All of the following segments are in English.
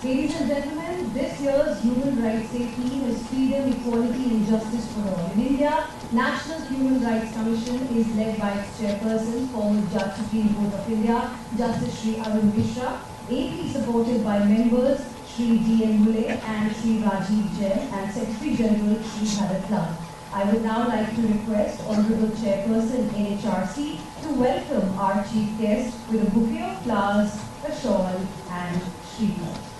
Ladies and gentlemen, this year's Human Rights Day theme is Freedom, Equality and Justice for All. In India, National Human Rights Commission is led by its chairperson, former Judge Supreme Court of India, Justice Shri Arun Mishra, ably supported by members Shri D.N. Mule and Shri Rajiv Jain and Secretary General Shri Bharat Lal. I would now like to request Honorable Chairperson NHRC to welcome our chief guest with a bouquet of flowers, a shawl and Shrikant.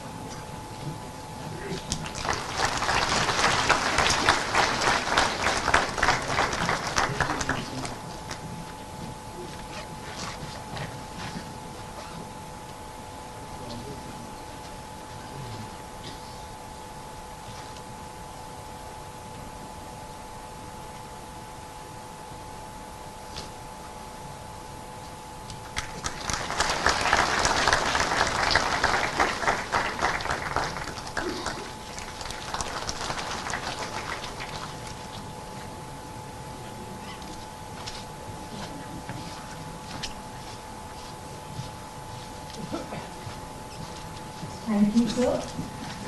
Thank you, sir.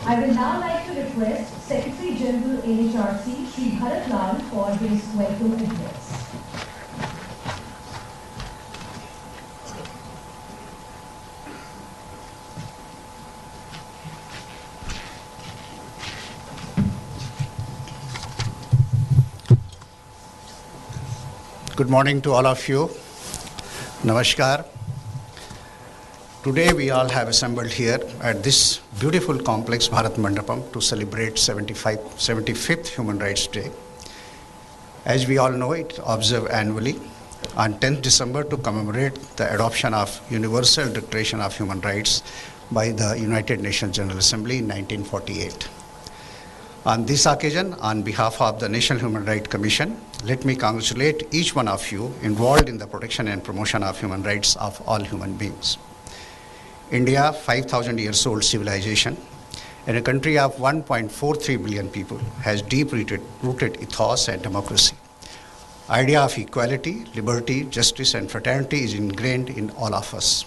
I will now like to request Secretary General NHRC, Shri Bharat Lal, for his welcome address. Good morning to all of you. Namaskar. Today we all have assembled here at this beautiful complex Bharat Mandapam to celebrate 75th Human Rights Day. As we all know, it observed annually on 10th December to commemorate the adoption of Universal Declaration of Human Rights by the United Nations General Assembly in 1948. On this occasion, on behalf of the National Human Rights Commission, let me congratulate each one of you involved in the protection and promotion of human rights of all human beings. India, 5,000 years old civilization, in a country of 1.43 billion people, has deep-rooted ethos and democracy. Idea of equality, liberty, justice, and fraternity is ingrained in all of us.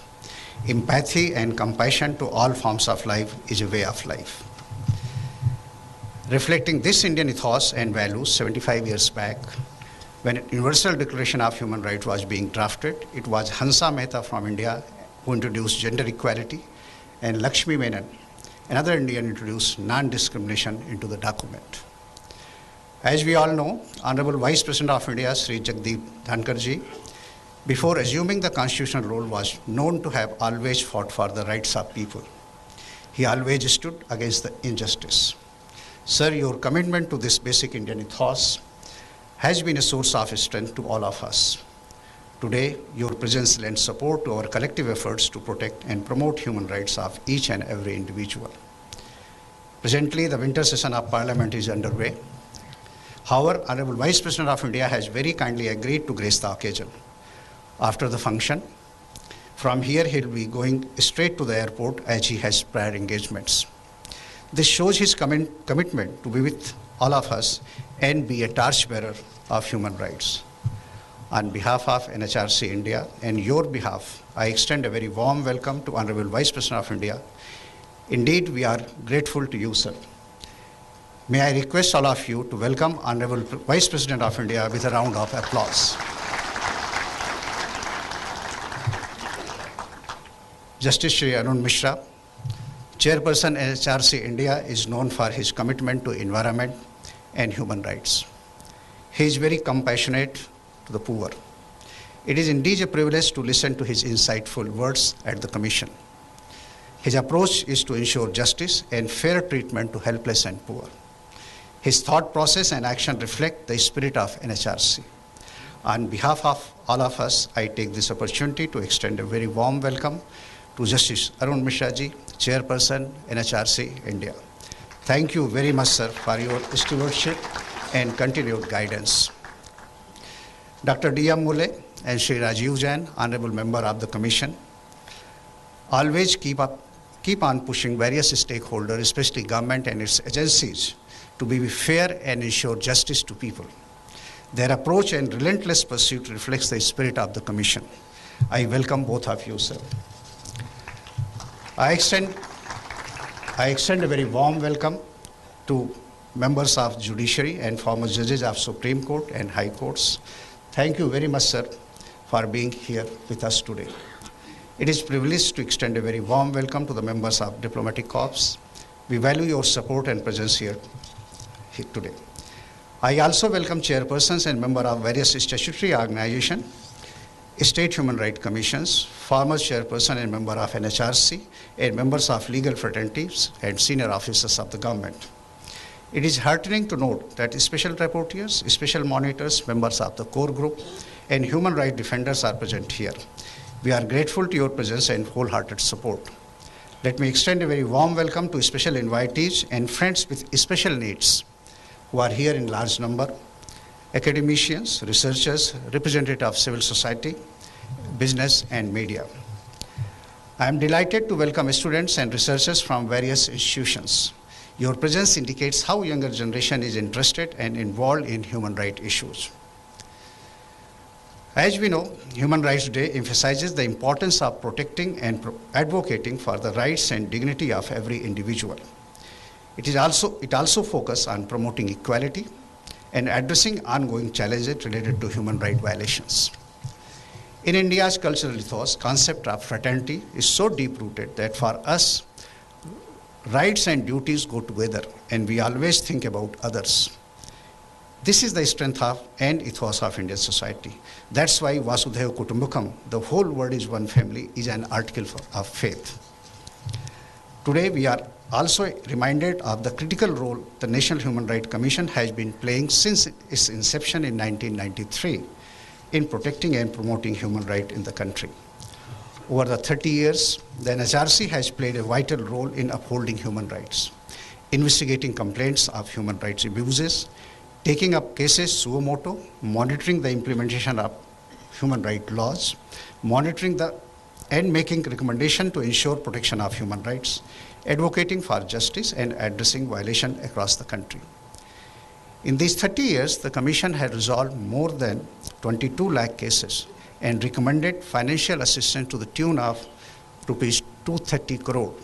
Empathy and compassion to all forms of life is a way of life. Reflecting this Indian ethos and values 75 years back, when Universal Declaration of Human Rights was being drafted, it was Hansa Mehta from India who introduced gender equality, and Lakshmi Menon, another Indian, introduced non-discrimination into the document. As we all know, Honorable Vice President of India, Sri Jagdeep Dhankhar ji, before assuming the constitutional role, was known to have always fought for the rights of people. He always stood against the injustice. Sir, your commitment to this basic Indian ethos has been a source of strength to all of us. Today, your presence lends support to our collective efforts to protect and promote human rights of each and every individual. Presently, the winter session of Parliament is underway. However, Honorable Vice President of India has very kindly agreed to grace the occasion. After the function, from here he will be going straight to the airport as he has prior engagements. This shows his commitment to be with all of us and be a torchbearer of human rights. On behalf of NHRC India and your behalf, I extend a very warm welcome to Honorable Vice President of India. Indeed, we are grateful to you, sir. May I request all of you to welcome Honorable Vice President of India with a round of applause. Justice Shri Arun Mishra, Chairperson NHRC India, is known for his commitment to environment, and human rights. He is very compassionate to the poor. It is indeed a privilege to listen to his insightful words at the Commission. His approach is to ensure justice and fair treatment to helpless and poor. His thought process and action reflect the spirit of NHRC. On behalf of all of us, I take this opportunity to extend a very warm welcome to Justice Arun Mishra ji, Chairperson, NHRC, India. Thank you very much, sir, for your stewardship and continued guidance. Dr. D.M. Mule and Shri Rajiv Jain, Honorable Member of the Commission, always keep on pushing various stakeholders, especially government and its agencies, to be fair and ensure justice to people. Their approach and relentless pursuit reflects the spirit of the Commission. I welcome both of you, sir. I extend a very warm welcome to members of Judiciary and former judges of Supreme Court and High Courts. Thank you very much, sir, for being here with us today. It is a privilege to extend a very warm welcome to the members of Diplomatic Corps. We value your support and presence here today. I also welcome chairpersons and members of various statutory organizations, state human rights commissions, former chairperson and member of NHRC, and members of legal fraternities and senior officers of the government. It is heartening to note that special rapporteurs, special monitors, members of the core group, and human rights defenders are present here. We are grateful to your presence and wholehearted support. Let me extend a very warm welcome to special invitees and friends with special needs who are here in large number, academicians, researchers, representatives of civil society, business, and media. I am delighted to welcome students and researchers from various institutions. Your presence indicates how younger generation is interested and involved in human rights issues. As we know, Human Rights Day emphasizes the importance of protecting and advocating for the rights and dignity of every individual. It also focuses on promoting equality and addressing ongoing challenges related to human rights violations. In India's cultural ethos, concept of fraternity is so deep-rooted that for us, rights and duties go together, and we always think about others. This is the strength of and ethos of Indian society. That's why Vasudhaiva Kutumbakam, the whole world is one family, is an article of faith. Today, we are also reminded of the critical role the National Human Rights Commission has been playing since its inception in 1993 in protecting and promoting human rights in the country. Over the 30 years, the NHRC has played a vital role in upholding human rights, investigating complaints of human rights abuses, taking up cases suo motu, monitoring the implementation of human rights laws, and making recommendations to ensure protection of human rights, advocating for justice and addressing violations across the country. In these 30 years, the Commission has resolved more than 22 lakh cases and recommended financial assistance to the tune of rupees 230 crore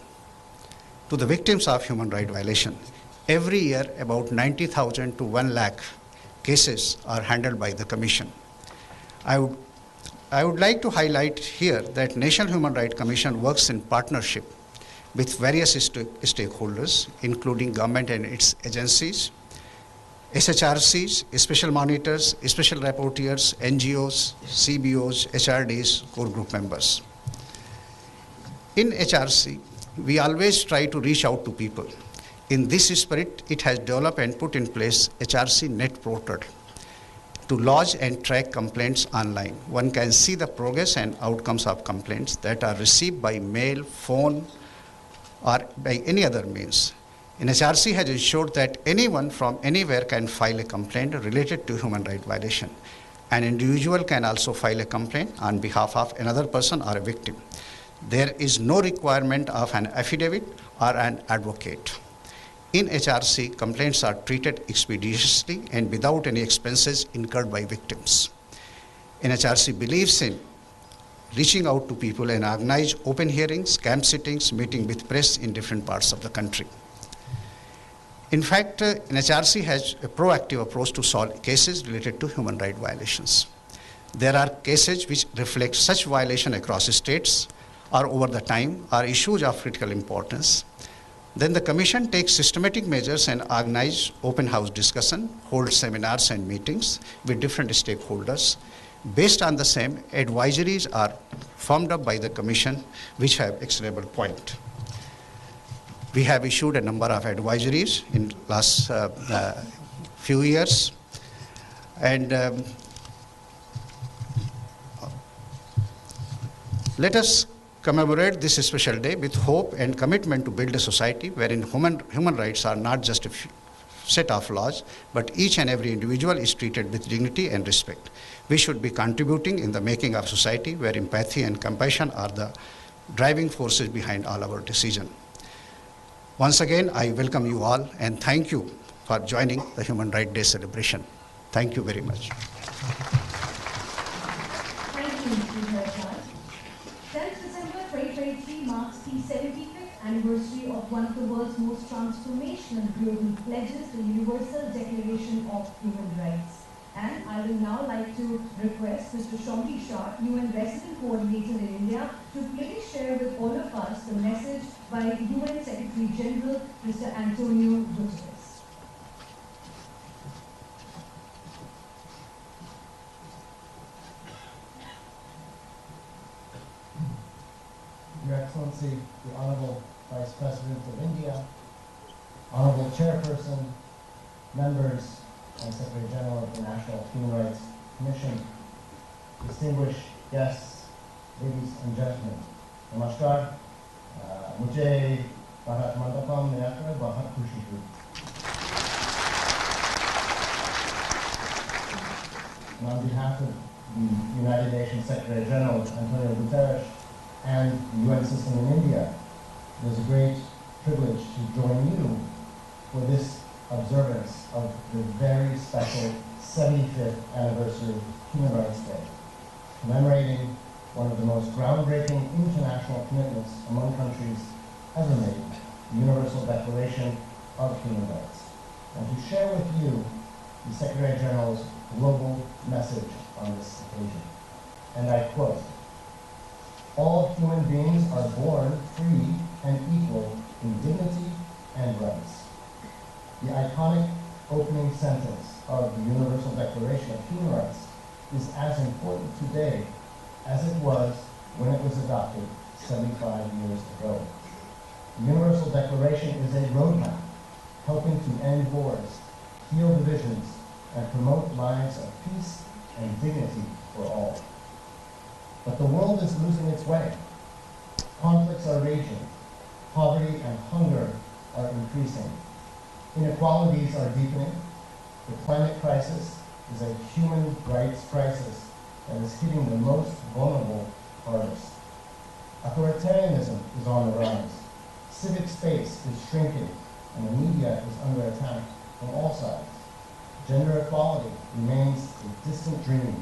to the victims of human rights violation. Every year, about 90,000 to 1 lakh cases are handled by the Commission. I would like to highlight here that National Human Rights Commission works in partnership with various stakeholders, including government and its agencies, SHRCs, special monitors, special rapporteurs, NGOs, CBOs, HRDs, core group members. In HRC, we always try to reach out to people. In this spirit, it has developed and put in place HRC Net Portal to lodge and track complaints online. One can see the progress and outcomes of complaints that are received by mail, phone, or by any other means. NHRC has ensured that anyone from anywhere can file a complaint related to human rights violation. An individual can also file a complaint on behalf of another person or a victim. There is no requirement of an affidavit or an advocate. In HRC, complaints are treated expeditiously and without any expenses incurred by victims. NHRC believes in reaching out to people and organize open hearings, camp sittings, meeting with press in different parts of the country. In fact, NHRC has a proactive approach to solve cases related to human rights violations. There are cases which reflect such violation across states or over the time are issues of critical importance. Then the Commission takes systematic measures and organizes open house discussion, holds seminars and meetings with different stakeholders. Based on the same, advisories are formed up by the Commission which have actionable point. We have issued a number of advisories in last few years, and let us commemorate this special day with hope and commitment to build a society wherein human rights are not just a set of laws, but each and every individual is treated with dignity and respect. We should be contributing in the making of society where empathy and compassion are the driving forces behind all our decisions. Once again, I welcome you all and thank you for joining the Human Rights Day celebration. Thank you very much. Thank you, Mr. Dhankhar. 10th December 2023 marks the 75th anniversary of one of the world's most transformational global pledges, the Universal Declaration of Human Rights. And I will now like to request Mr. Shombi Shah, UN Resident Coordinator in India, to please share with all of us the message by UN Secretary General Mr. Antonio Guterres. Your Excellency, the Honorable Vice President of India, Honorable Chairperson, members, and Secretary General of the National Human Rights Commission, distinguished guests, ladies and gentlemen, Namaskar. मुझे भारत मंडपम में आकर बहुत खुशी हुई. On behalf of the United Nations Secretary General Antonio Guterres and the UN system in India, it is a great privilege to join you for this observance of the very special 75th anniversary of Human Rights Day, commemorating one of the most groundbreaking international commitments among countries ever made, the Universal Declaration of Human Rights, and to share with you the Secretary General's global message on this occasion. And I quote, "All human beings are born free and equal in dignity and rights." The iconic opening sentence of the Universal Declaration of Human Rights is as important today as it was when it was adopted 75 years ago. The Universal Declaration is a roadmap helping to end wars, heal divisions, and promote lives of peace and dignity for all. But the world is losing its way. Conflicts are raging. Poverty and hunger are increasing. Inequalities are deepening. The climate crisis is a human rights crisis that is hitting the most vulnerable hardest. Authoritarianism is on the rise. Civic space is shrinking, and the media is under attack from all sides. Gender equality remains a distant dream,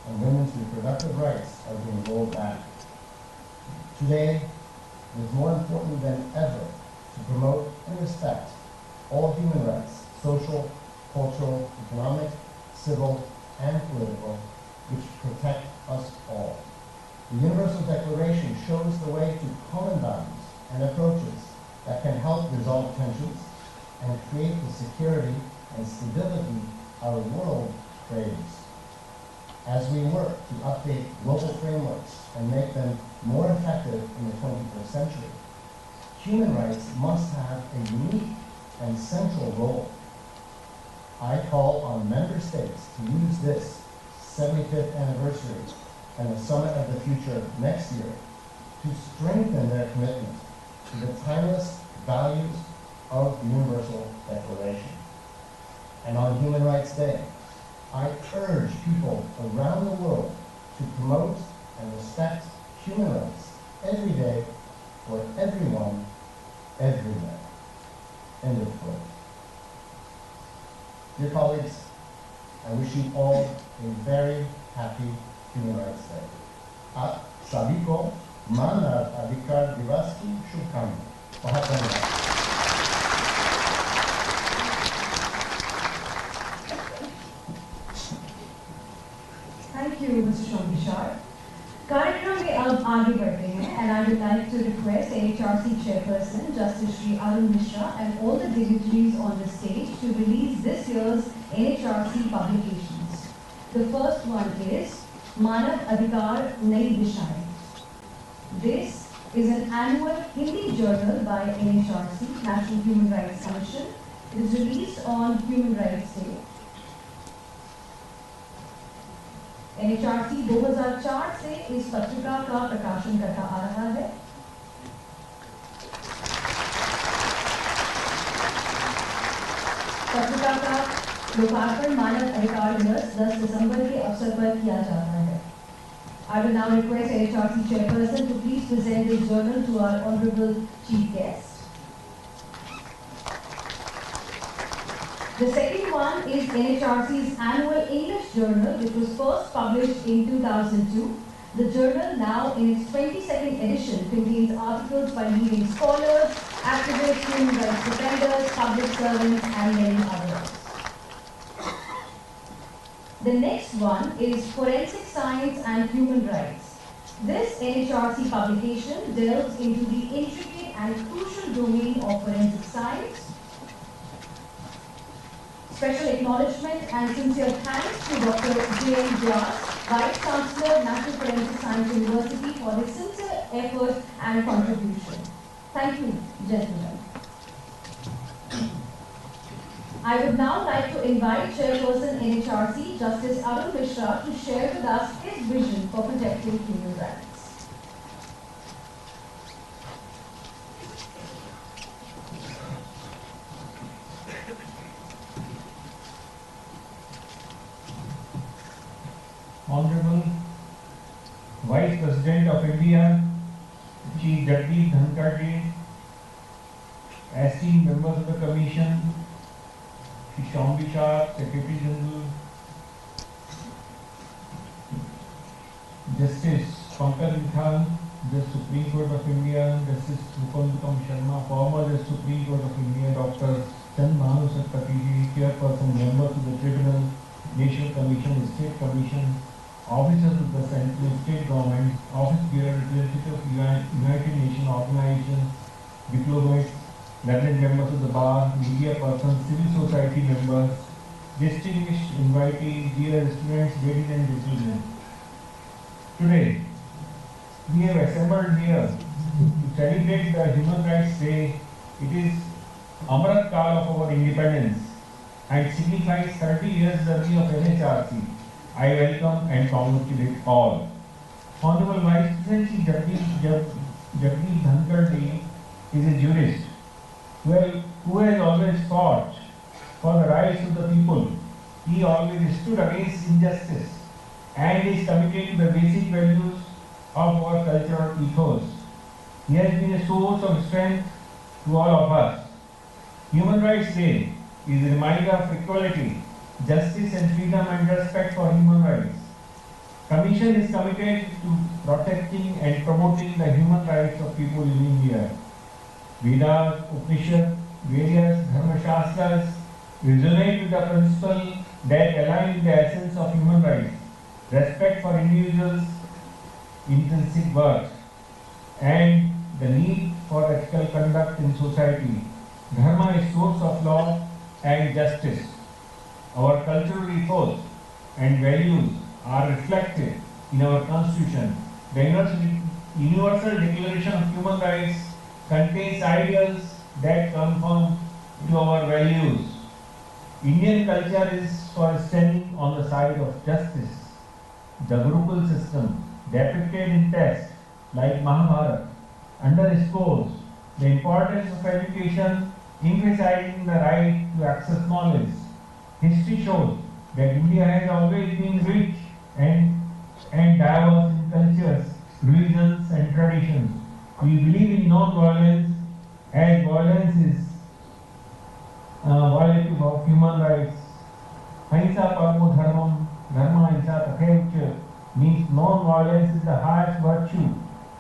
and women's reproductive rights are being rolled back. Today, it is more important than ever to promote and respect all human rights, social, cultural, economic, civil, and political, which protect us all. The Universal Declaration shows the way to common values and approaches that can help resolve tensions and create the security and stability our world craves. As we work to update global frameworks and make them more effective in the 21st century, human rights must have a unique and central role. I call on member states to use this 75th anniversary and the Summit of the Future next year to strengthen their commitment to the timeless values of the Universal Declaration. And on Human Rights Day, I urge people around the world to promote and respect human rights every day for everyone, everywhere. End of quote. Dear colleagues, I wish you all a very happy Human Rights Day. आप सभी को मानव अधिकार दिवस की शुभकामनाएं. बहुत धन्यवाद. Thank you, Mr. Shombi Shah. कार्यक्रम में अब आगे बढ़ते हैं and I would like to request NHRC Chairperson Justice Shri Arun Mishra and all the dignitaries on the stage to release this year's NHRC publications. The first one is Manav Adhikar Nai Dishaएं. This is an annual Hindi journal by NHRC, National Human Rights Commission. It is released on Human Rights Day. NHRC 2004 से इस पत्रिका का प्रकाशन करता आ रहा है। पत्रिका का लोकार्पण मानव अधिकार दिवस 10 दिसंबर के अवसर पर किया जाता है। I will now request NHRC Chairperson to please present this journal to our Honorable Chief Guest. The second one is NHRC's annual English journal, which was first published in 2002. The journal, now in its 22nd edition, contains articles by leading scholars, activists, human rights defenders, public servants, and many others. The next one is Forensic Science and Human Rights. This NHRC publication delves into the intricate and crucial domain of forensic science. Special acknowledgement and sincere thanks to Dr. J.M. Vyas, Vice Chancellor, National Forensic Science University, for his sincere effort and contribution. Thank you, gentlemen. I would now like to invite Chairperson NHRC, Justice Arun Mishra, to share with us his vision for protecting human rights. Honorable Vice President of India, Chief Jagdeep Dhankhar ji, esteemed members of the Commission, Shri Shyam Shah, Secretary General, Justice Pankaj Mithal, the Supreme Court of India, Justice Mukundam Sharma, former Justice Supreme Court of India, Dr. Chand Bhanu Satpathy ji, Chairperson, members of the Tribunal, National Commission, State Commission, officers of the central state government, office bearer, representative of United Nations organizations, diplomats, learned members of the bar, media persons, civil society members, distinguished invitees, dear students, ladies and gentlemen. Today, we have assembled here to celebrate the Human Rights Day. It is Amrit Kaal of our independence and signifies 30 years journey of NHRC. I welcome and congratulate all. Honorable Vice President Jagdeep Dhankhar ji is a jurist who has always fought for the rights of the people. He always stood against injustice and is committed to the basic values of our cultural ethos. He has been a source of strength to all of us. Human Rights Day is a reminder of equality, justice and freedom and respect for human rights. Commission is committed to protecting and promoting the human rights of people in India. Vedas, Upanishads, various Dharma Shastras resonate with the principle that align with the essence of human rights, respect for individuals' intrinsic worth, and the need for ethical conduct in society. Dharma is source of law and justice. Our cultural ethos and values are reflected in our Constitution. The Universal Declaration of Human Rights contains ideals that conform to our values. Indian culture is for standing on the side of justice. The Gurukul system, depicted in texts like Mahabharata, underscores the importance of education, emphasizing the right to access knowledge. History shows that India has always been rich and diverse in cultures, religions and traditions. We believe in non-violence as violence is violative of human rights. Ahimsa paramo dharmam, dharma ahimsa tathaiva means non-violence is the highest virtue.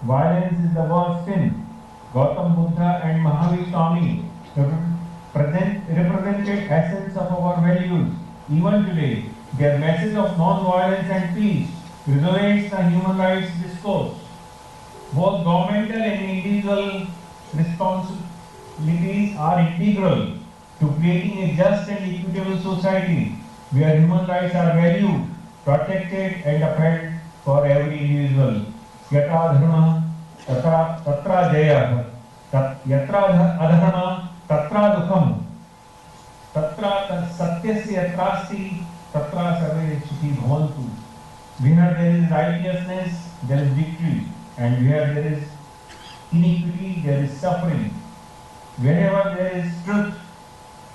Violence is the worst sin. Gautam Buddha and Mahavir Swami represented essence of our values. Even today, their message of non-violence and peace resonates the human rights discourse. Both governmental and individual responsibilities are integral to creating a just and equitable society where human rights are valued, protected and upheld for every individual. Yata dharma tatra jaya, yatra adharma tatra dukham, tatra satyasya yatrasti tatra sarve sukhi bhavantu. Where there is righteousness, there is victory, and where there is iniquity, there is suffering. Wherever there is truth,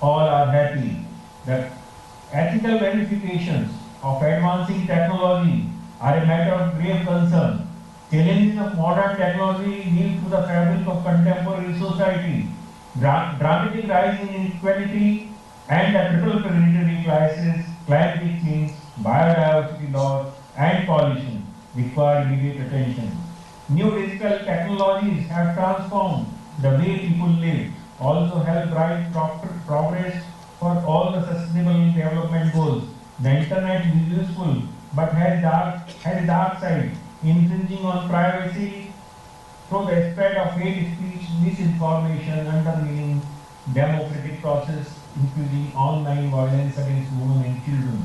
all are happy. The ethical ramifications of advancing technology are a matter of grave concern. Challenges of modern technology lead to the fabric of contemporary society. Dramatic rise in inequality and the triple planetary crisis, climate change, biodiversity loss, and pollution require immediate attention. New digital technologies have transformed the way people live, also help drive progress for all the sustainable development goals. The internet is useful but has a dark side, infringing on privacy through the spread of hate speech, misinformation, undermining democratic process, including online violence against women and children.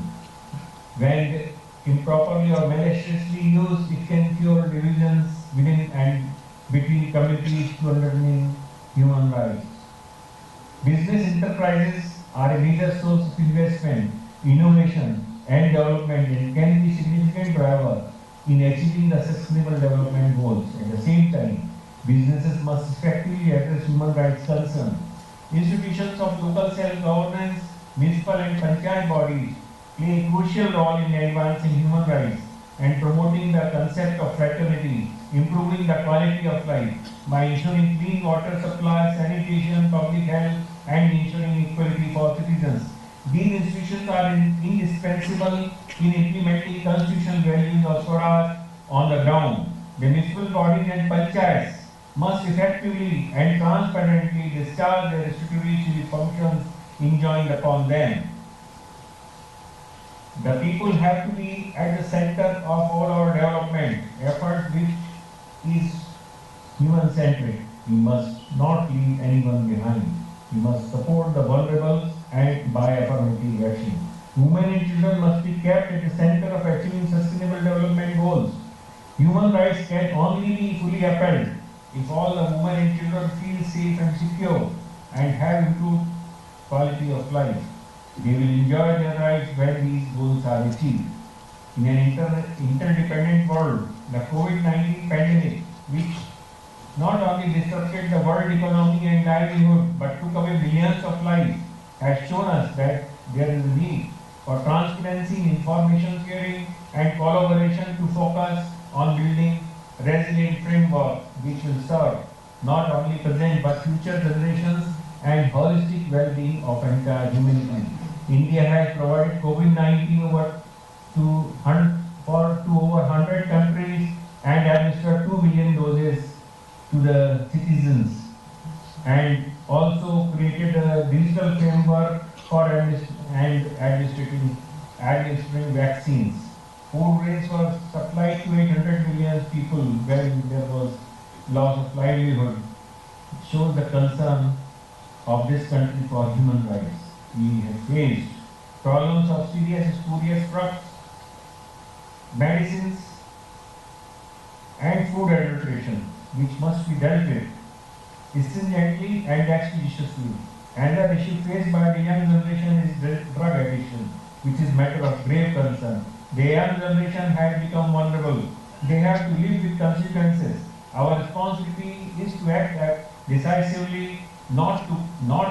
When improperly or maliciously used, it can fuel divisions within and between communities to undermine human rights. Business enterprises are a major source of investment, innovation and development and can be significant driver in achieving the sustainable development goals. At the same time, businesses must effectively address human rights concerns. Institutions of local self-governance, municipal and panchayat bodies play a crucial role in advancing human rights and promoting the concept of fraternity, improving the quality of life by ensuring clean water supply, sanitation, public health, and ensuring equality for citizens. These institutions are indispensable in implementing constitutional values of Swaraj on the ground. The municipal bodies and panchayats must effectively and transparently discharge their statutory civic functions enjoined upon them. The people have to be at the center of all our development efforts, which is human-centric. We must not leave anyone behind. We must support the vulnerable and by affirmative action. Women and children must be kept at the center of achieving sustainable development goals. Human rights can only be fully upheld if all the women and children feel safe and secure and have improved quality of life. They will enjoy their rights when these goals are achieved. In an interdependent world, the COVID-19 pandemic, which not only disrupted the world economy and livelihood but took away millions of lives, has shown us that there is a need for transparency in information sharing and collaboration to focus on building resilient framework which will serve not only present but future generations and holistic well-being of entire humanity. India has provided COVID-19 to over 100 countries and administered 2 million doses to the citizens, and also created a digital framework for administering vaccines. Food grains were supplied to 800 million people when there was loss of livelihood. It shows the concern of this country for human rights. We have faced problems of serious spurious drugs, medicines, and food adulteration, which must be dealt with stringently and expeditiously. Another issue faced by the young generation is drug addiction, which is matter of grave concern. The young generation has become vulnerable. They have to live with consequences. Our responsibility is to act decisively, not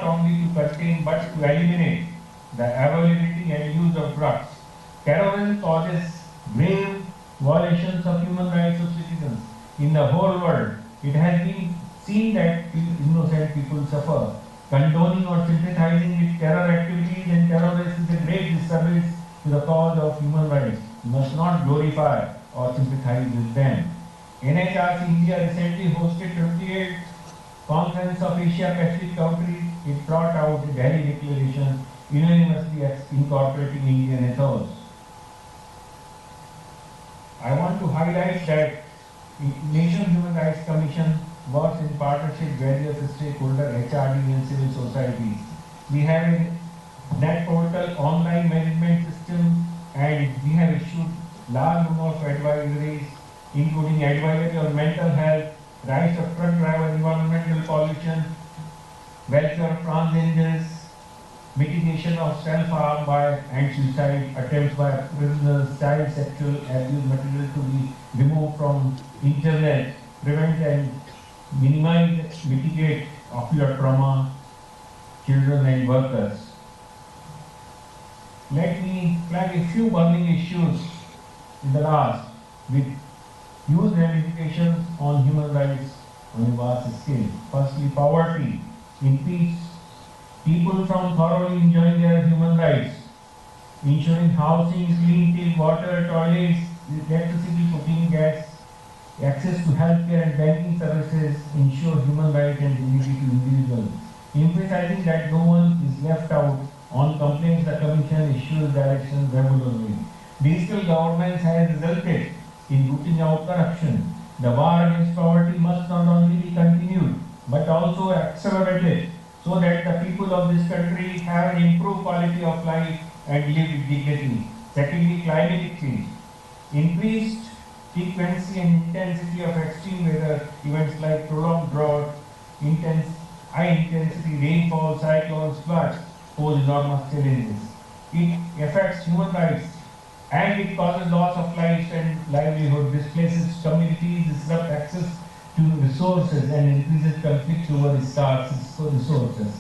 only to contain but to eliminate the availability and use of drugs. Terrorism causes grave violations of human rights of citizens in the whole world. It has been seen that innocent people suffer. Condoning or sympathizing with terror activities and terrorists is a great disservice to the cause of human rights. We must not glorify or sympathize with them. NHRC India recently hosted 28th Conference of Asia Pacific Countries. It brought out the Delhi Declaration unanimously incorporating Indian ethos. I want to highlight that National Human Rights Commission works in partnership with various stakeholders, HRD and civil society. We have a net portal online management system, and we have issued large number of advisories, including advisory on mental health, rights of truck driver, environmental pollution, welfare of transgenders, mitigation of self-harm by and suicide attempts by prisoners, child sexual abuse material to be removed from internet, prevent and minimize, mitigate ocular trauma, children and workers. Let me flag a few burning issues in the last with huge ramifications on human rights on a vast scale. Firstly, poverty impedes people from thoroughly enjoying their human rights, ensuring housing, clean water, toilets, electricity, cooking gas, access to healthcare and banking services ensure human rights and dignity to individuals. Emphasizing that no one is left out on complaints, the Commission issues directions regularly. Digital governance has resulted in rooting out corruption. The war against poverty must not only be continued but also accelerated so that the people of this country have an improved quality of life and live with dignity. Secondly, climatic change. Increased frequency and intensity of extreme weather events like prolonged drought, high intensity rainfall, cyclones, floods pose enormous challenges. It affects human rights and it causes loss of lives and livelihood, displaces communities, disrupts access to resources and increases conflict over resources.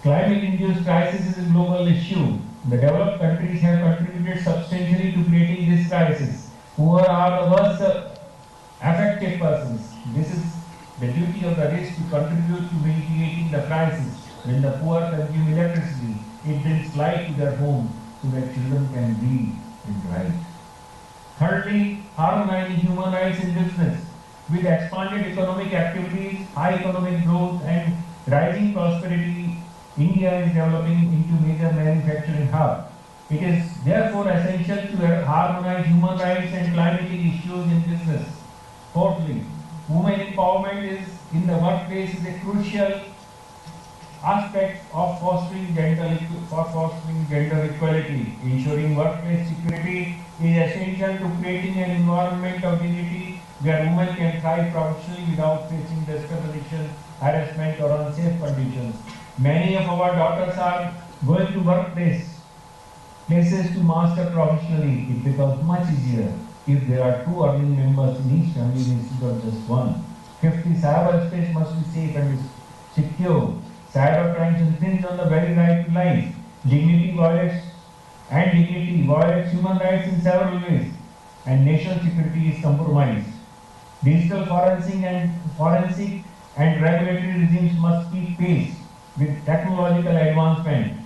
Climate-induced crisis is a global issue. The developed countries have contributed substantially to creating this crisis. Poor are the worst affected persons. This is the duty of the rich to contribute to mitigating the crisis. When the poor consume electricity, it brings light to their home so that children can read and write. Thirdly, harmonizing human rights in business. With expanded economic activities, high economic growth and rising prosperity, India is developing into major manufacturing hub. It is therefore essential to harmonize human rights and climatic issues in business. Fourthly, women empowerment in the workplace is a crucial aspect of fostering gender equality. Ensuring workplace security is essential to creating an environment of dignity where women can thrive professionally without facing discrimination, harassment or unsafe conditions. Many of our daughters are going to places to master professionally. It becomes much easier if there are two earning members in each family instead of just one. Fifthly, cyberspace must be safe and secure. Cyber crimes infringe on the very right to life. Dignity violates human rights in several ways, and national security is compromised. Digital forensic and regulatory regimes must keep pace with technological advancement.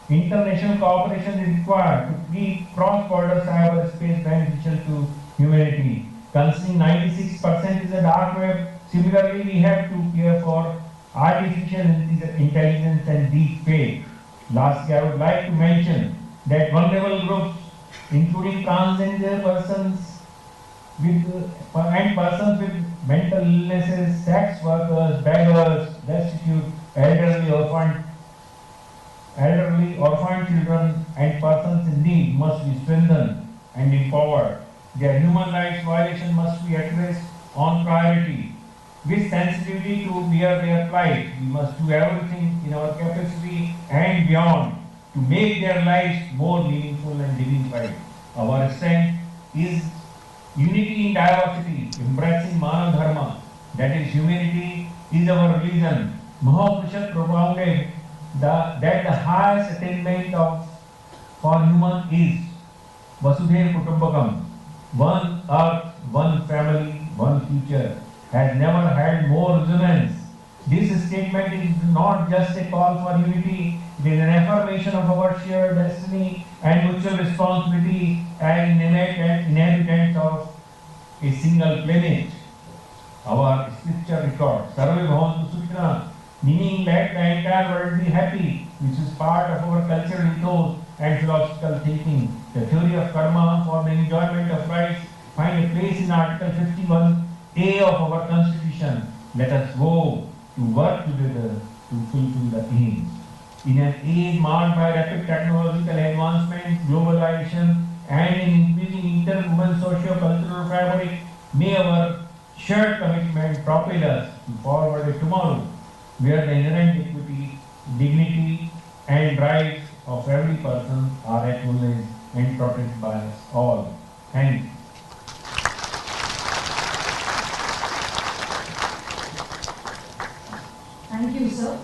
International cooperation is required to keep cross-border cyberspace beneficial to humanity. Considering 96% is a dark web, similarly we have to care for artificial intelligence and deep fake. Lastly, I would like to mention that vulnerable groups, including transgender persons and persons with mental illnesses, sex workers, beggars, destitute, elderly, orphaned children, and persons in need must be strengthened and empowered. Their human rights violation must be addressed on priority. With sensitivity to bear their plight, we must do everything in our capacity and beyond to make their lives more meaningful and dignified. Our strength is unity in diversity, embracing Mana Dharma, that is humanity, is our religion. Mahapurushas propounded that the highest attainment for human is Vasudhaiva Kutumbakam, one earth, one family, one future, has never had more resonance. This statement is not just a call for unity, it is an affirmation of our shared destiny and mutual responsibility as inhabitants of a single planet. Our scripture record, Sarve Bhavantu Sukhina, meaning let the entire world be happy, which is part of our cultural ethos and philosophical thinking. The theory of karma for the enjoyment of rights find a place in Article 51A of our Constitution. Let us go to work together to fulfill the aims. In an age marked by rapid technological advancement, globalization, and an increasing inter-human socio-cultural fabric, may our shared commitment propel us to forward a tomorrow where the inherent equity, dignity, and rights of every person are acknowledged and protected by us all. Thank you. Thank you, sir.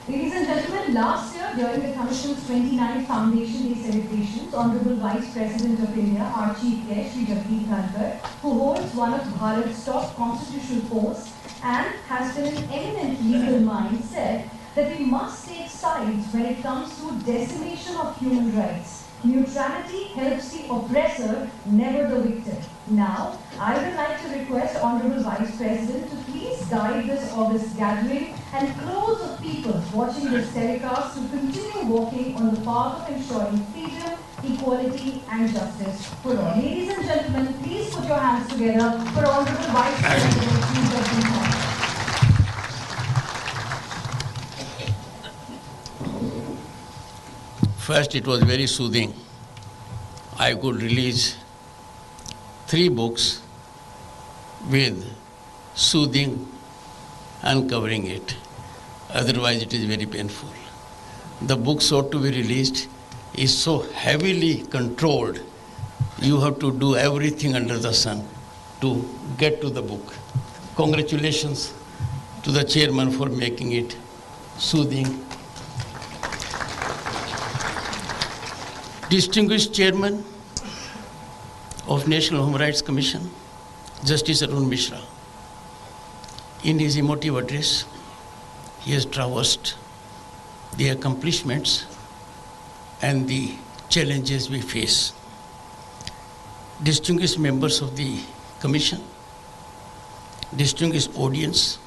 Ladies and gentlemen, last year during the Commission's 29th Foundation Day celebrations, Honorable Vice President of India, our Chief Guest, Shri Jagdeep Dhankhar, who holds one of Bharat's top constitutional posts and has been an eminent legal mind, said that we must take sides when it comes to decimation of human rights. Neutrality helps the oppressor, never the victim. Now, I would like to request Honorable Vice President to please guide this August gathering and crores of people watching this telecast to continue walking on the path of ensuring freedom, equality and justice for all. Ladies and gentlemen, please put your hands together for Honorable Vice President Shri Jagdeep. First, it was very soothing. I could release 3 books with soothing uncovering it. Otherwise, it is very painful. The book sought to be released is so heavily controlled. You have to do everything under the sun to get to the book. Congratulations to the chairman for making it soothing. Distinguished Chairman of National Human Rights Commission, Justice Arun Mishra. In his emotive address, he has traversed the accomplishments and the challenges we face. Distinguished members of the Commission, distinguished audience,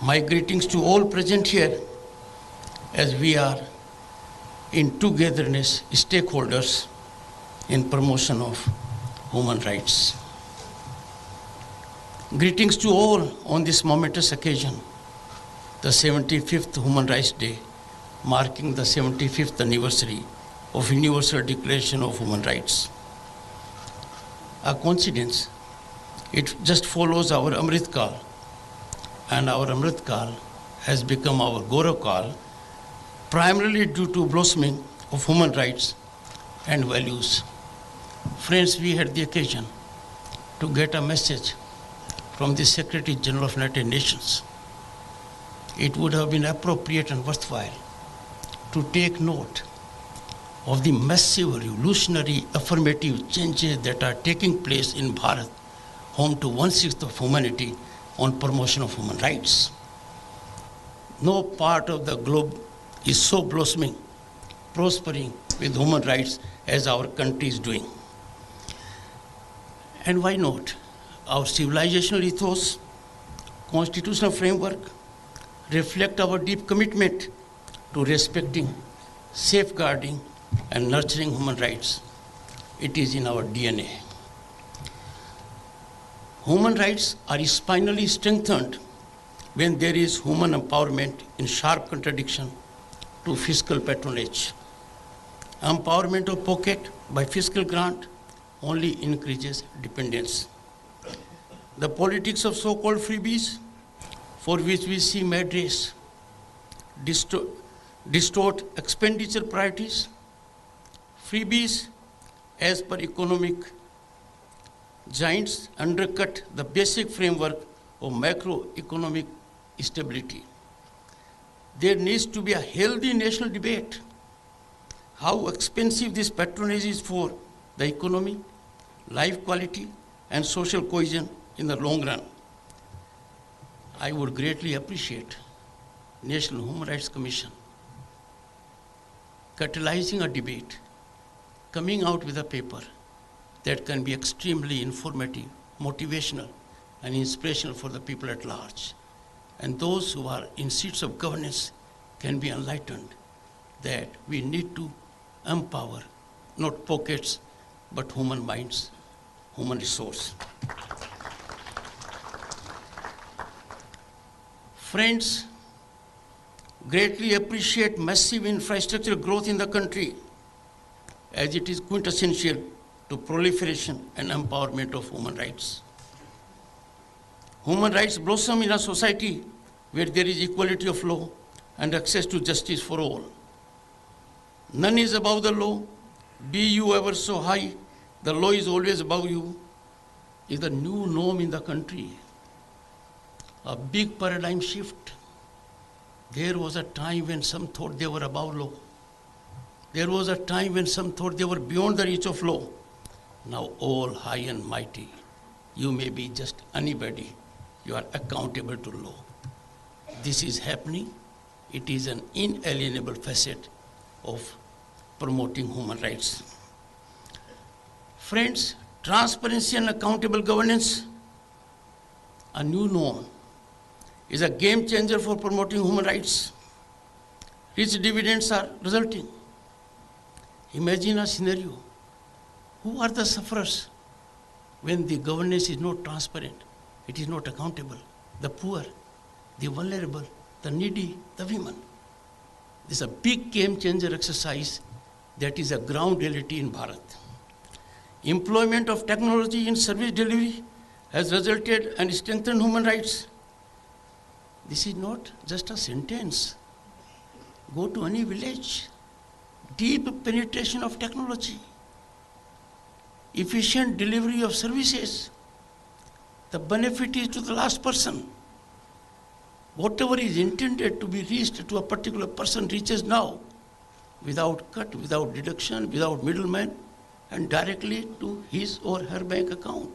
my greetings to all present here as we are in togetherness stakeholders in promotion of human rights. Greetings to all on this momentous occasion, the 75th Human Rights Day, marking the 75th anniversary of Universal Declaration of Human Rights. A coincidence, it just follows our Amrit Kal, and our Amrit Kal has become our Gaurav Kal, primarily due to blossoming of human rights and values. Friends, we had the occasion to get a message from the Secretary General of United Nations. It would have been appropriate and worthwhile to take note of the massive revolutionary affirmative changes that are taking place in Bharat, home to 1/6 of humanity, on promotion of human rights. No part of the globe is so blossoming, prospering with human rights as our country is doing. And why not? Our civilizational ethos, constitutional framework reflect our deep commitment to respecting, safeguarding, and nurturing human rights. It is in our DNA. Human rights are spinally strengthened when there is human empowerment in sharp contradiction to fiscal patronage. Empowerment of pocket by fiscal grant only increases dependence. The politics of so-called freebies, for which we see mad race, distort expenditure priorities. Freebies, as per economic giants, undercut the basic framework of macroeconomic stability. There needs to be a healthy national debate how expensive this patronage is for the economy, life quality, and social cohesion in the long run. I would greatly appreciate National Human Rights Commission catalyzing a debate, coming out with a paper that can be extremely informative, motivational, and inspirational for the people at large. And those who are in seats of governance can be enlightened that we need to empower not pockets but human minds, human resource. Friends, greatly appreciate massive infrastructure growth in the country as it is quintessential to proliferation and empowerment of human rights. Human rights blossom in a society where there is equality of law and access to justice for all. None is above the law, be you ever so high, the law is always above you, is the new norm in the country. A big paradigm shift. There was a time when some thought they were above law. There was a time when some thought they were beyond the reach of law. Now all high and mighty, you may be just anybody. You are accountable to law. This is happening. It is an inalienable facet of promoting human rights. Friends, transparency and accountable governance, a new norm, is a game changer for promoting human rights. Rich dividends are resulting. Imagine a scenario. Who are the sufferers when the governance is not transparent? It is not accountable. The poor, the vulnerable, the needy, the women. This is a big game changer exercise that is a ground reality in Bharat. Employment of technology in service delivery has resulted and strengthened human rights. This is not just a sentence. Go to any village. Deep penetration of technology. Efficient delivery of services. The benefit is to the last person. Whatever is intended to be reached to a particular person reaches now, without cut, without deduction, without middleman, and directly to his or her bank account.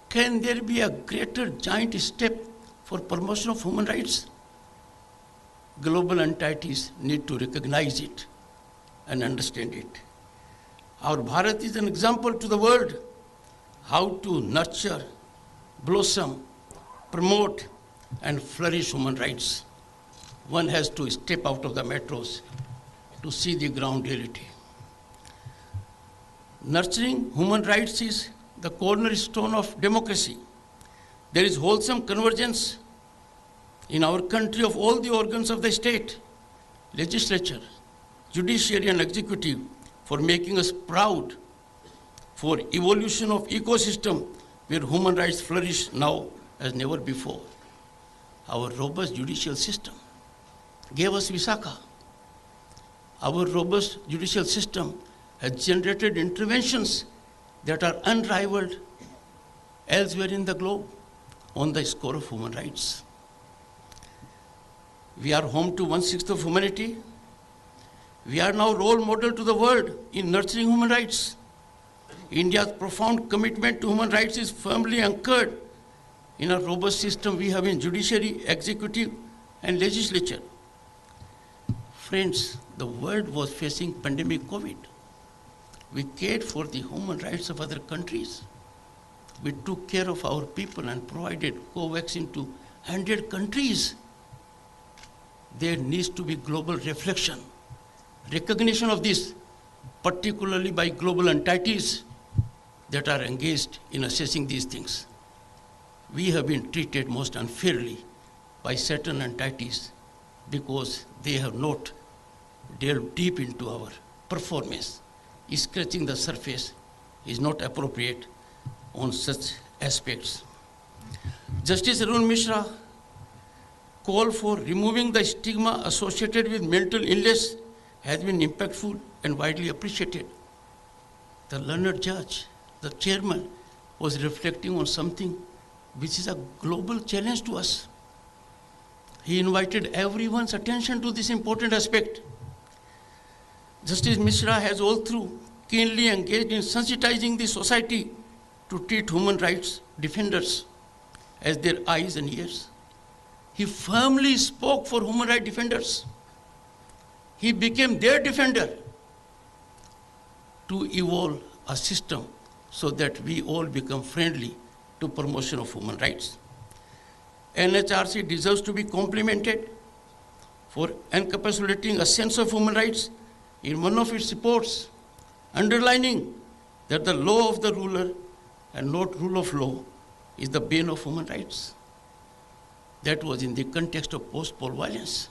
Can there be a greater giant step for promotion of human rights? Global entities need to recognize it and understand it. Our Bharat is an example to the world how to nurture, blossom, promote, and flourish human rights. One has to step out of the metros to see the ground reality. Nurturing human rights is the cornerstone of democracy. There is wholesome convergence in our country of all the organs of the state, legislature, judiciary and executive, for making us proud for evolution of ecosystem where human rights flourish now as never before. Our robust judicial system gave us Visakha. Our robust judicial system has generated interventions that are unrivaled elsewhere in the globe on the score of human rights. We are home to 1/6 of humanity. We are now role model to the world in nurturing human rights. India's profound commitment to human rights is firmly anchored in a robust system we have in judiciary, executive, and legislature. Friends, the world was facing pandemic COVID. We cared for the human rights of other countries. We took care of our people and provided co-vaccine to 100 countries. There needs to be global reflection, recognition of this, particularly by global entities that are engaged in assessing these things. We have been treated most unfairly by certain entities because they have not delved deep into our performance. Scratching the surface is not appropriate on such aspects. Justice Arun Mishra call for removing the stigma associated with mental illness has been impactful and widely appreciated. The learned judge, the chairman, was reflecting on something which is a global challenge to us. He invited everyone's attention to this important aspect. Justice Mishra has all through keenly engaged in sensitizing the society to treat human rights defenders as their eyes and ears. He firmly spoke for human rights defenders. He became their defender to evolve a system so that we all become friendly to promotion of human rights. NHRC deserves to be complimented for encapsulating a sense of human rights in one of its reports, underlining that the law of the ruler and not rule of law is the bane of human rights. That was in the context of post-poll violence.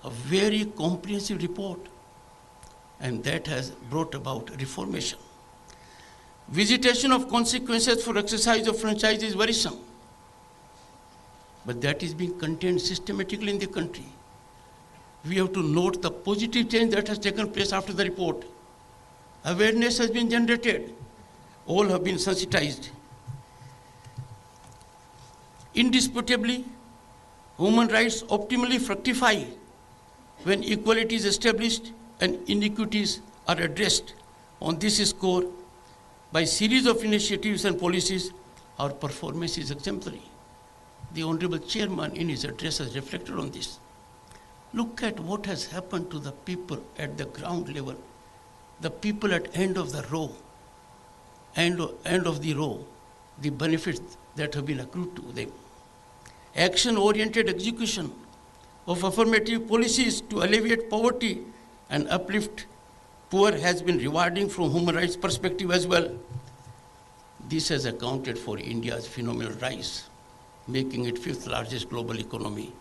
A very comprehensive report, and that has brought about reformation. Visitation of consequences for exercise of franchise is worrisome, but that is being contained systematically in the country. We have to note the positive change that has taken place after the report. Awareness has been generated. All have been sensitized. Indisputably, human rights optimally fructify when equality is established and inequities are addressed. On this score, by series of initiatives and policies, our performance is exemplary. The Honorable Chairman in his address has reflected on this. Look at what has happened to the people at the ground level, the people at end of the row, the benefits that have been accrued to them. Action-oriented execution of affirmative policies to alleviate poverty and uplift poor has been rewarding from human rights perspective as well. This has accounted for India's phenomenal rise, making it 5th largest global economy,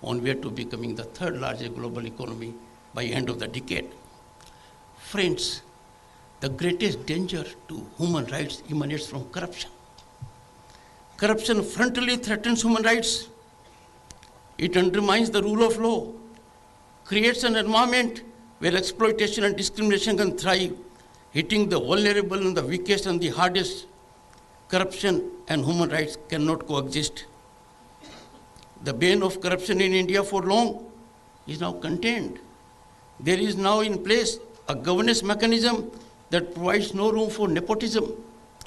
on way to becoming the 3rd largest global economy by end of the decade. Friends, the greatest danger to human rights emanates from corruption. Corruption frontally threatens human rights. It undermines the rule of law, creates an environment where exploitation and discrimination can thrive, hitting the vulnerable and the weakest and the hardest. Corruption and human rights cannot coexist. The bane of corruption in India for long is now contained. There is now in place a governance mechanism that provides no room for nepotism,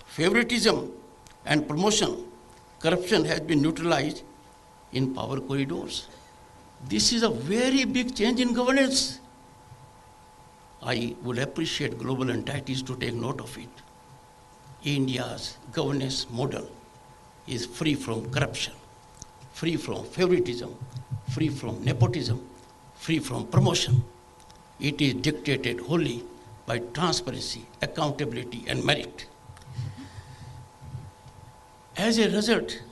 favoritism, and promotion. Corruption has been neutralized in power corridors. This is a very big change in governance. I would appreciate global entities to take note of it. India's governance model is free from corruption, free from favoritism, free from nepotism, free from promotion. It is dictated wholly by transparency, accountability, and merit. As a result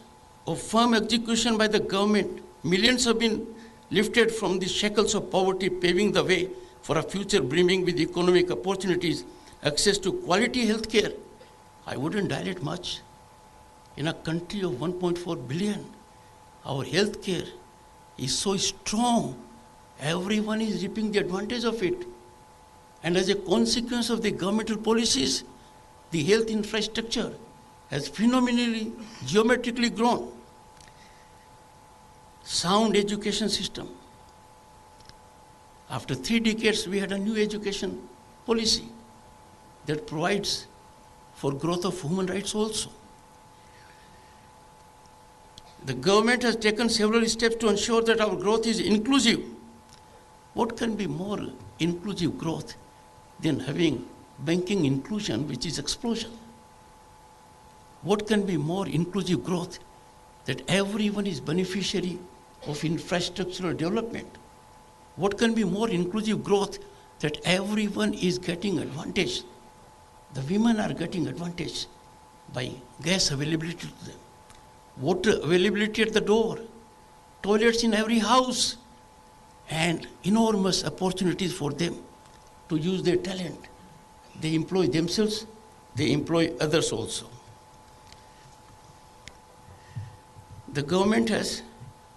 of firm execution by the government, millions have been lifted from the shackles of poverty, paving the way for a future brimming with economic opportunities, access to quality health care. I wouldn't dilate much. In a country of 1.4 billion, our health care is so strong, everyone is reaping the advantage of it. And as a consequence of the governmental policies, the health infrastructure has phenomenally, geometrically grown. Sound education system. After 3 decades, we had a new education policy that provides for growth of human rights also. The government has taken several steps to ensure that our growth is inclusive. What can be more inclusive growth than having banking inclusion, which is explosion? What can be more inclusive growth that everyone is beneficiary of infrastructural development? What can be more inclusive growth that everyone is getting advantage? The women are getting advantage by gas availability to them, water availability at the door, toilets in every house, and enormous opportunities for them to use their talent. They employ themselves, they employ others also. The government has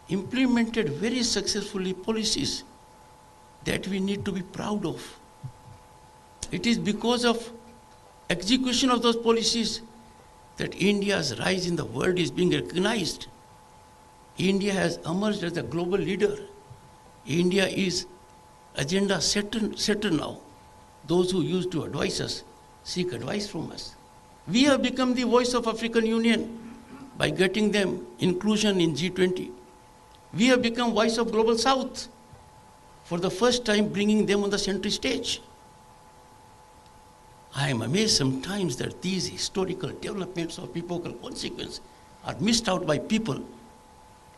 implemented very successfully policies that we need to be proud of. It is because of execution of those policies that India's rise in the world is being recognized. India has emerged as a global leader. India is agenda setter now. Those who used to advise us seek advice from us. We have become the voice of African Union by getting them inclusion in G20. We have become voice of Global South, for the first time bringing them on the center stage. I am amazed sometimes that these historical developments of epochal consequence are missed out by people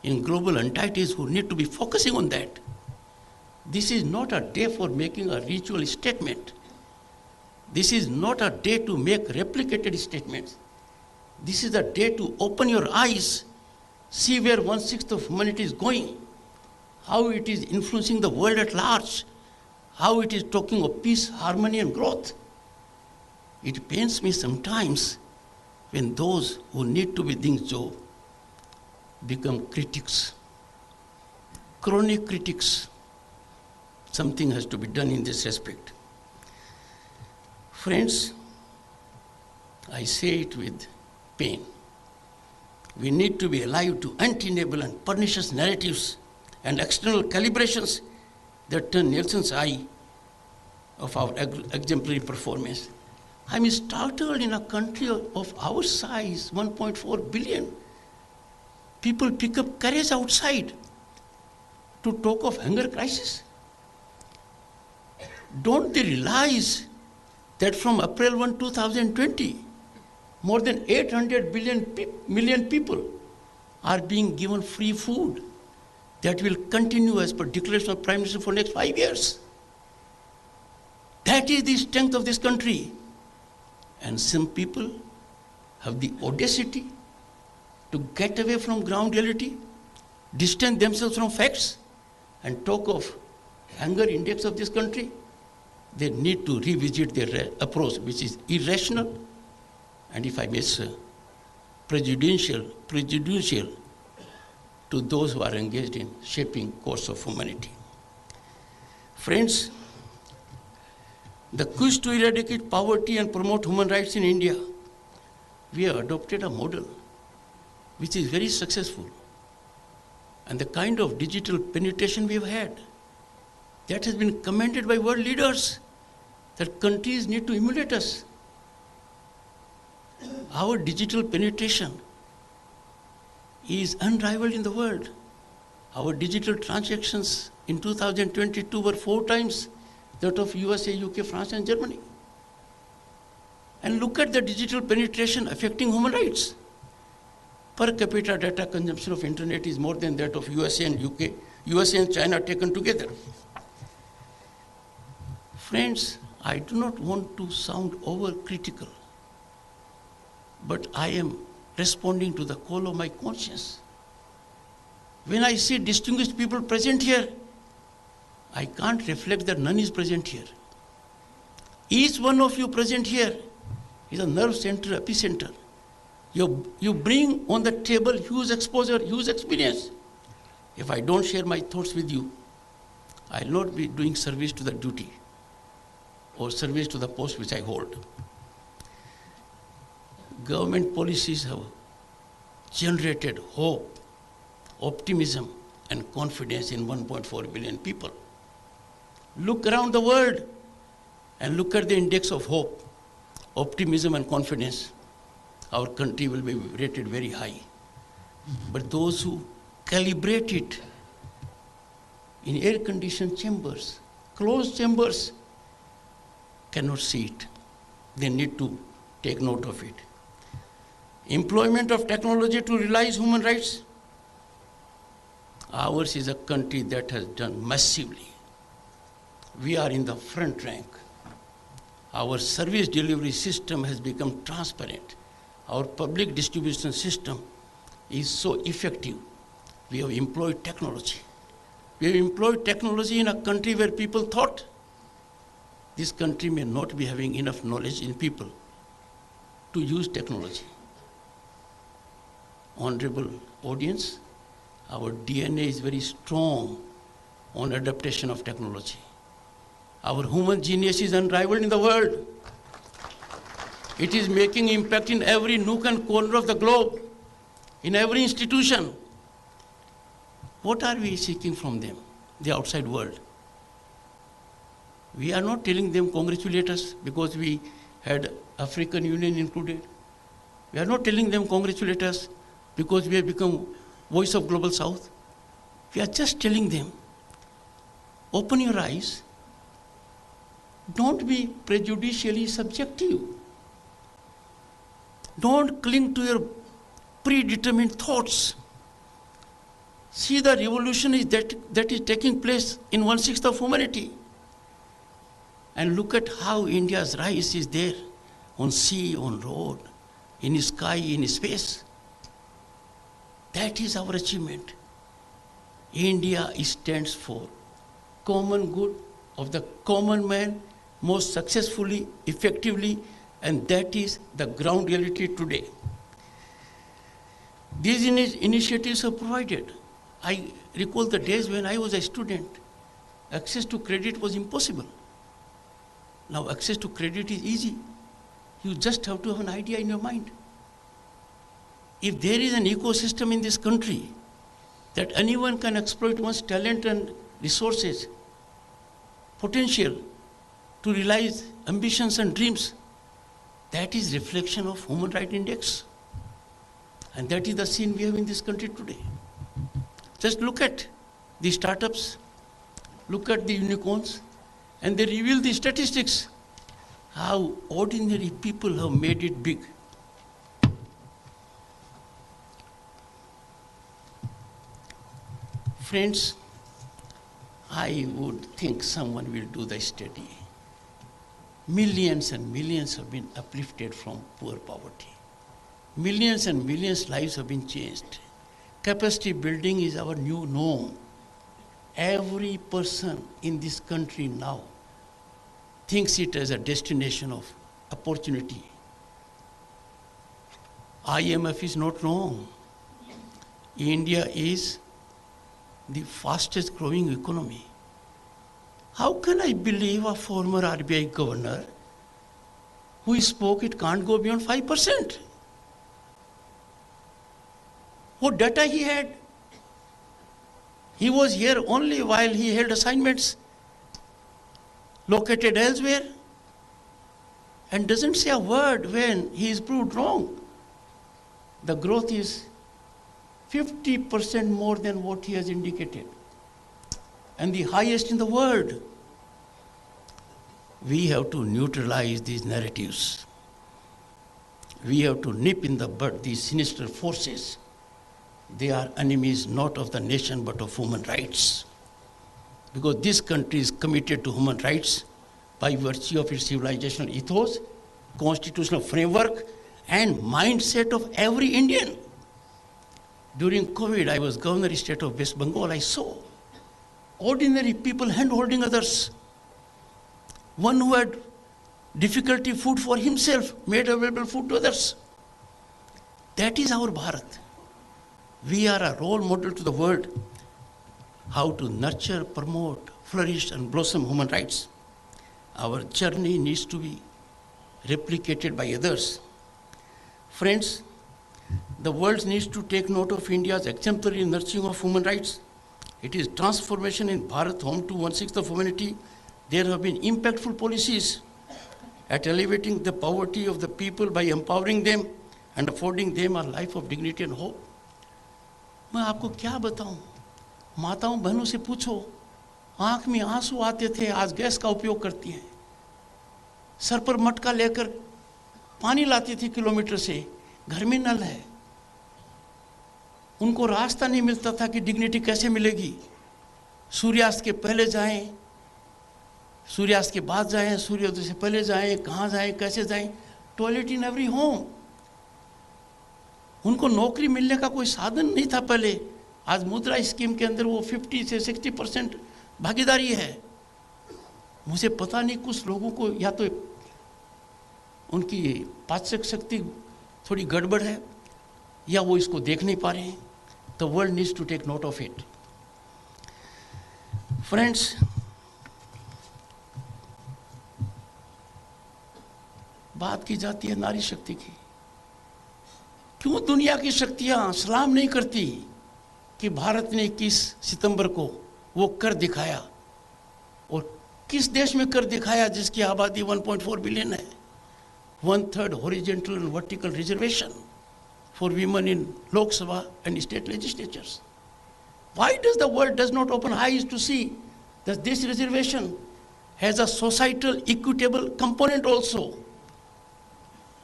in global entities who need to be focusing on that. This is not a day for making a ritual statement. This is not a day to make replicated statements. This is a day to open your eyes, see where 1/6 of humanity is going, how it is influencing the world at large, how it is talking of peace, harmony, and growth. It pains me sometimes when those who need to be doing so become critics, chronic critics. Something has to be done in this respect. Friends, I say it with pain. We need to be alive to untenable and pernicious narratives and external calibrations that turn Nielsen's eye of our exemplary performance. I'm startled in a country of our size, 1.4 billion. People pick up courage outside to talk of hunger crisis. Don't they realize that from April 1, 2020, more than 800 million people are being given free food that will continue as per declaration of Prime Minister for next 5 years. That is the strength of this country. And some people have the audacity to get away from ground reality, distance themselves from facts, and talk of hunger index of this country. They need to revisit their approach, which is irrational, and if I may say, prejudicial to those who are engaged in shaping course of humanity. Friends, the quest to eradicate poverty and promote human rights in India, we have adopted a model which is very successful. And the kind of digital penetration we have had, that has been commended by world leaders, that countries need to emulate us. Our digital penetration is unrivaled in the world. Our digital transactions in 2022 were 4 times that of USA, UK, France, and Germany. And look at the digital penetration affecting human rights. Per capita data consumption of internet is more than that of USA and UK, USA and China taken together. Friends, I do not want to sound overcritical, but I am responding to the call of my conscience. When I see distinguished people present here, I can't reflect that none is present here. Each one of you present here is a nerve center, epicenter. You bring on the table huge exposure, huge experience. If I don't share my thoughts with you, I will not be doing service to the duty or service to the post which I hold. Government policies have generated hope, optimism, and confidence in 1.4 billion people. Look around the world and look at the index of hope, optimism, and confidence. Our country will be rated very high. But those who calibrate it in air-conditioned chambers, closed chambers, cannot see it. They need to take note of it. Employment of technology to realize human rights. Ours is a country that has done massively. We are in the front rank. Our service delivery system has become transparent. Our public distribution system is so effective. We have employed technology. We have employed technology in a country where people thought this country may not be having enough knowledge in people to use technology. Honorable audience, our DNA is very strong on adaptation of technology. Our human genius is unrivaled in the world. It is making impact in every nook and corner of the globe, in every institution. What are we seeking from them, the outside world? We are not telling them congratulate us because we had African Union included. We are not telling them congratulate us because we have become voice of Global South. We are just telling them, open your eyes. Don't be prejudicially subjective. Don't cling to your predetermined thoughts. See the revolution that is taking place in 1/6 of humanity. And look at how India's rise is there on sea, on road, in sky, in space. That is our achievement. India stands for common good of the common man most successfully, effectively, and that is the ground reality today. These initiatives are provided. I recall the days when I was a student, access to credit was impossible. Now access to credit is easy. You just have to have an idea in your mind. If there is an ecosystem in this country that anyone can exploit one's talent and resources, potential to realize ambitions and dreams, that is reflection of Human Rights Index. And that is the scene we have in this country today. Just look at the startups, look at the unicorns, and they reveal the statistics, how ordinary people have made it big. Friends, I would think someone will do the study. Millions and millions have been uplifted from poor poverty. Millions and millions lives have been changed. Capacity building is our new norm. Every person in this country now thinks it as a destination of opportunity. IMF is not wrong. India is the fastest growing economy. How can I believe a former RBI governor who spoke it can't go beyond 5%? What data he had? He was here only while he held assignments located elsewhere and doesn't say a word when he is proved wrong. The growth is 50% more than what he has indicated, and the highest in the world. We have to neutralize these narratives. We have to nip in the bud these sinister forces. They are enemies not of the nation but of human rights. Because this country is committed to human rights by virtue of its civilizational ethos, constitutional framework, and mindset of every Indian. During COVID, I was Governor of State of West Bengal. I saw ordinary people hand-holding others. One who had difficulty food for himself made available food to others. That is our Bharat. We are a role model to the world how to nurture, promote, flourish, and blossom human rights. Our journey needs to be replicated by others. Friends, the world needs to take note of India's exemplary nurturing of human rights. It is transformation in Bharat, home to 1/6 of humanity. There have been impactful policies at elevating the poverty of the people by empowering them and affording them a life of dignity and hope. मैं आपको क्या बताऊं? माताओं बहनों से पूछो, आंख में आंसू आते थे, आज गैस का उपयोग करती हैं। सर पर मटका लेकर पानी लाती थी किलोमीटर से, घर में नल है। उनको रास्ता नहीं मिलता था कि डिग्निटी कैसे मिलेगी। सूर्यास्त के पहले जाएं, सूर्यास्त के बाद जाएं, सूर्योदय से पहले जाएं, कहाँ जाएं, कैसे जाएं। Toilet in every home. उनको नौकरी मिलने का कोई साधन नहीं था पहले। आज मुद्रा स्कीम के अंदर वो 50 से 60% भागीदारी है। मुझे पता नहीं, कुछ लोगों को या तो उनकी पाचक शक्ति थोड़ी गड़बड़ है या वो इसको देख नहीं पा रहे हैं। The world needs to take note of it. Friends, बात की जाती है नारी शक्ति की। क्यों दुनिया की शक्तियां सलाम नहीं करती कि भारत ने 21 सितंबर को वो कर दिखाया? और किस देश में कर दिखाया जिसकी आबादी 1.4 बिलियन है? 1/3 horizontal and vertical reservation for women in Lok Sabha and state legislatures. Why does the world does not open eyes to see that this reservation has a societal equitable component also?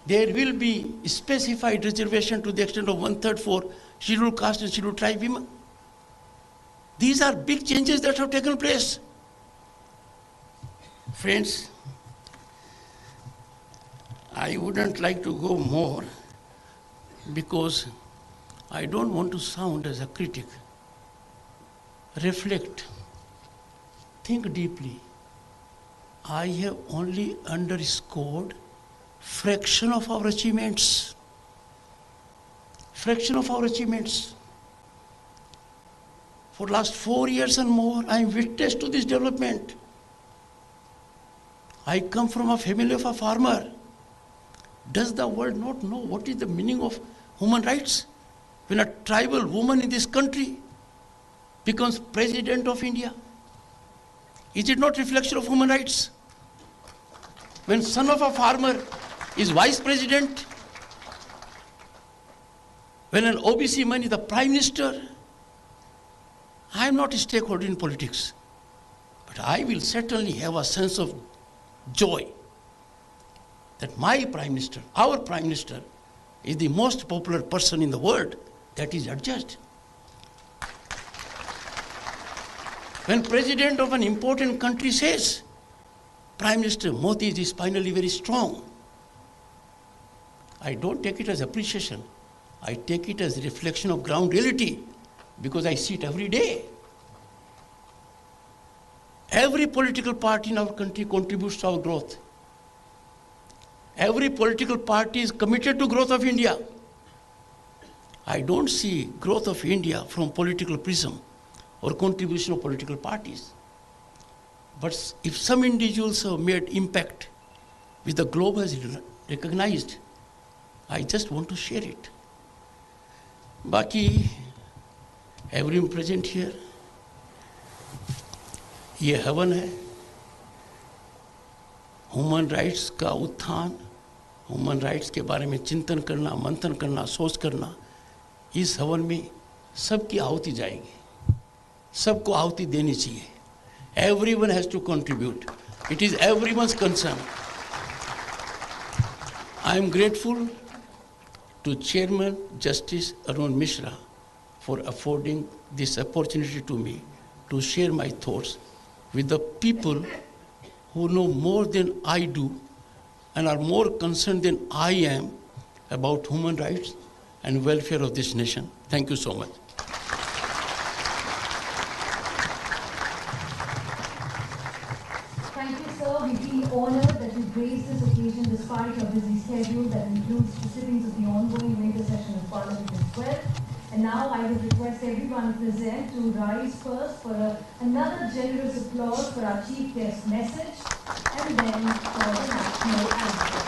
There will be specified reservation to the extent of 1/3 for scheduled caste and scheduled tribe women. These are big changes that have taken place. Friends, I wouldn't like to go more because I don't want to sound as a critic. Reflect, think deeply. I have only underscored fraction of our achievements. Fraction of our achievements. For last 4 years and more, I am witness to this development. I come from a family of a farmer. Does the world not know what is the meaning of human rights? When a tribal woman in this country becomes president of India, is it not reflection of human rights? When son of a farmer is vice president, when an OBC man is the prime minister, I am not a stakeholder in politics, but I will certainly have a sense of joy that my prime minister, our prime minister, is the most popular person in the world. That is adjudged. When president of an important country says, Prime Minister Modi is finally very strong, I don't take it as appreciation. I take it as a reflection of ground reality because I see it every day. Every political party in our country contributes to our growth. Every political party is committed to growth of India. I don't see growth of India from political prism or contribution of political parties. But if some individuals have made impact which the globe has recognized, I just want to share it. Baki, everyone present here, ये हवन है, human rights का उत्थान, human rights के बारे में चिंतन करना, मंथन करना, सोच करना, इस हवन में सबकी आहुति जाएगी, सबको आहुति देनी चाहिए. Everyone has to contribute. It is everyone's concern. I am grateful to Chairman Justice Arun Mishra for affording this opportunity to me to share my thoughts with the people who know more than I do and are more concerned than I am about human rights and welfare of this nation. Thank you so much. Thank you, sir. We feel honored that you graced this occasion despite your busy schedule that includes proceedings of the ongoing winter session of Parliament as well. And now I would request everyone present to rise first for another generous applause for our chief guest message and then for the national anthem.